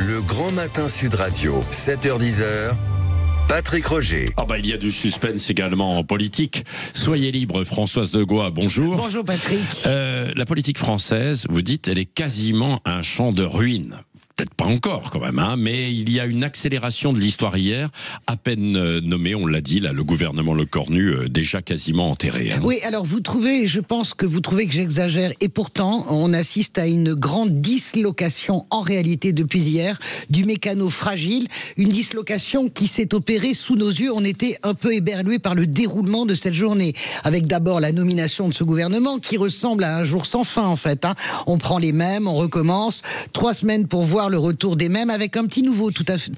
Le Grand Matin Sud Radio, 7h-10h. Patrick Roger. Il y a du suspense également en politique. Soyez libre, Françoise de Gois, bonjour. Bonjour Patrick. La politique française, vous dites, elle est quasiment un champ de ruines. Peut-être pas encore quand même, mais il y a une accélération de l'histoire hier, à peine nommé, on l'a dit, là, le gouvernement Lecornu déjà quasiment enterré. Oui, alors je pense que vous trouvez que j'exagère, et pourtant on assiste à une grande dislocation en réalité depuis hier, du mécano fragile, une dislocation qui s'est opérée sous nos yeux. On était un peu éberlués par le déroulement de cette journée, avec d'abord la nomination de ce gouvernement qui ressemble à un jour sans fin en fait. On prend les mêmes, on recommence, 3 semaines pour voir le retour des mêmes, avec un petit nouveau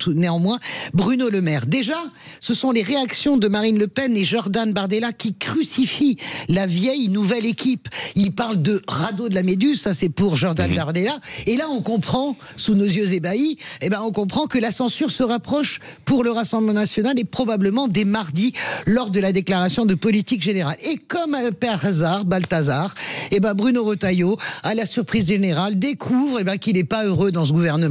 néanmoins, Bruno Le Maire. Déjà, ce sont les réactions de Marine Le Pen et Jordan Bardella qui crucifient la vieille nouvelle équipe. Ils parlent de radeau de la Méduse, ça c'est pour Jordan Bardella, et là on comprend, sous nos yeux ébahis, on comprend que la censure se rapproche pour le Rassemblement National et probablement dès mardi lors de la déclaration de politique générale. Et comme par hasard, Balthazar, Bruno Retailleau, à la surprise générale, découvre qu'il n'est pas heureux dans ce gouvernement.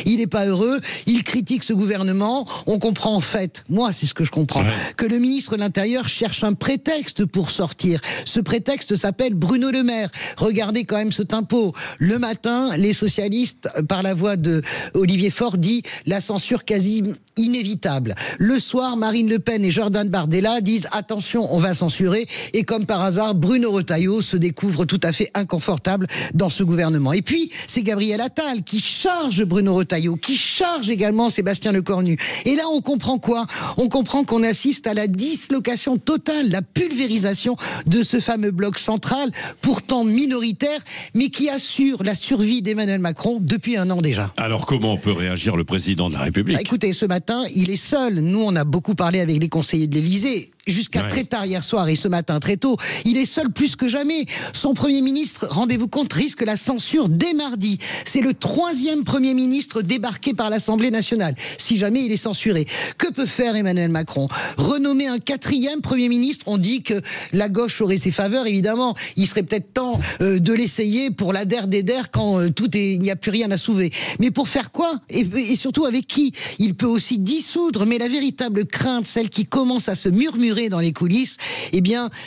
Il n'est pas heureux, il critique ce gouvernement. On comprend en fait, moi c'est ce que je comprends, que le ministre de l'Intérieur cherche un prétexte pour sortir. Ce prétexte s'appelle Bruno Le Maire. Regardez quand même ce tempo. Le matin, les socialistes, par la voix de Olivier Faure, dit la censure quasi inévitable. Le soir, Marine Le Pen et Jordan Bardella disent attention, on va censurer. Et comme par hasard, Bruno Retailleau se découvre tout à fait inconfortable dans ce gouvernement. Et puis, c'est Gabriel Attal qui charge Bruno Retailleau, qui charge également Sébastien Lecornu. Et là, on comprend quoi? On comprend qu'on assiste à la dislocation totale, la pulvérisation de ce fameux bloc central, pourtant minoritaire, mais qui assure la survie d'Emmanuel Macron depuis 1 an déjà. Alors comment peut réagir le président de la République? Écoutez, ce matin, il est seul. Nous, on a beaucoup parlé avec les conseillers de l'Élysée. Jusqu'à très tard hier soir et ce matin très tôt, il est seul plus que jamais. Son Premier ministre, rendez-vous compte, risque la censure dès mardi. C'est le 3e Premier ministre débarqué par l'Assemblée nationale, si jamais il est censuré. Que peut faire Emmanuel Macron? Renommer un 4e Premier ministre? On dit que la gauche aurait ses faveurs, évidemment. Il serait peut-être temps de l'essayer pour l'ADER d'EDER quand il n'y a plus rien à sauver. Mais pour faire quoi? Et surtout avec qui? Il peut aussi dissoudre, mais la véritable crainte, celle qui commence à se murmurer dans les coulisses,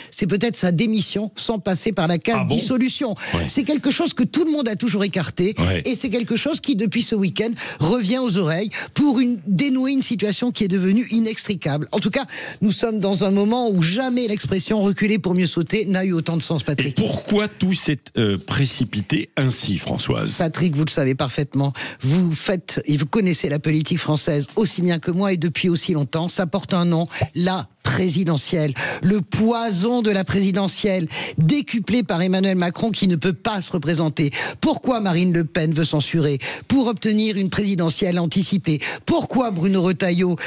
c'est peut-être sa démission sans passer par la case dissolution. C'est quelque chose que tout le monde a toujours écarté et c'est quelque chose qui, depuis ce week-end, revient aux oreilles pour dénouer une situation qui est devenue inextricable. En tout cas, nous sommes dans un moment où jamais l'expression reculer pour mieux sauter n'a eu autant de sens, Patrick. Et pourquoi tout s'est précipité ainsi, Françoise? Patrick, vous le savez parfaitement. Vous connaissez la politique française aussi bien que moi et depuis aussi longtemps. Ça porte un nom, la présidentielle, le poison de la présidentielle, décuplé par Emmanuel Macron qui ne peut pas se représenter. Pourquoi Marine Le Pen veut censurer? Pour obtenir une présidentielle anticipée. Pourquoi Bruno Retailleau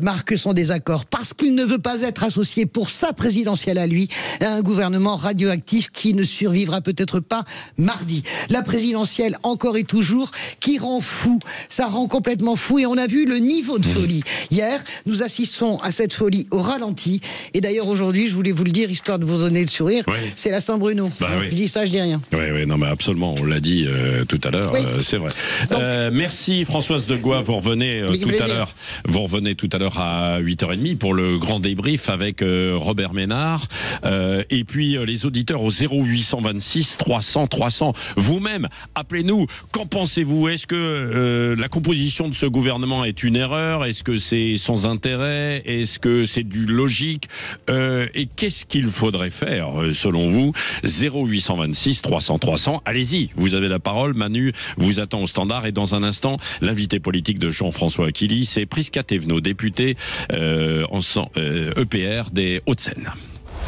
marque son désaccord? Parce qu'il ne veut pas être associé pour sa présidentielle à lui à un gouvernement radioactif qui ne survivra peut-être pas mardi. La présidentielle, encore et toujours, qui rend fou. Ça rend complètement fou et on a vu le niveau de folie. Hier, nous assistons à cette folie au ralenti. Et d'ailleurs aujourd'hui, je voulais vous le dire, histoire de vous donner le sourire, c'est la Saint-Bruno. Je dis ça, je dis rien. Non mais absolument, on l'a dit tout à l'heure, c'est vrai. Donc, merci Françoise de Gois, vous revenez tout à l'heure à 8h30 pour le grand débrief avec Robert Ménard. Et puis les auditeurs au 0826 300 300. Vous-même, appelez-nous. Qu'en pensez-vous? Est-ce que la composition de ce gouvernement est une erreur? Est-ce que c'est sans intérêt? Est-ce que c'est du logique? Et qu'est-ce qu'il faudrait faire selon vous? 0826 300 300. Allez-y, vous avez la parole. Manu vous attend au standard et dans un instant, l'invité politique de Jean-François Aquili, c'est Prisca Thévenot, député EPR des Hauts-de-Seine.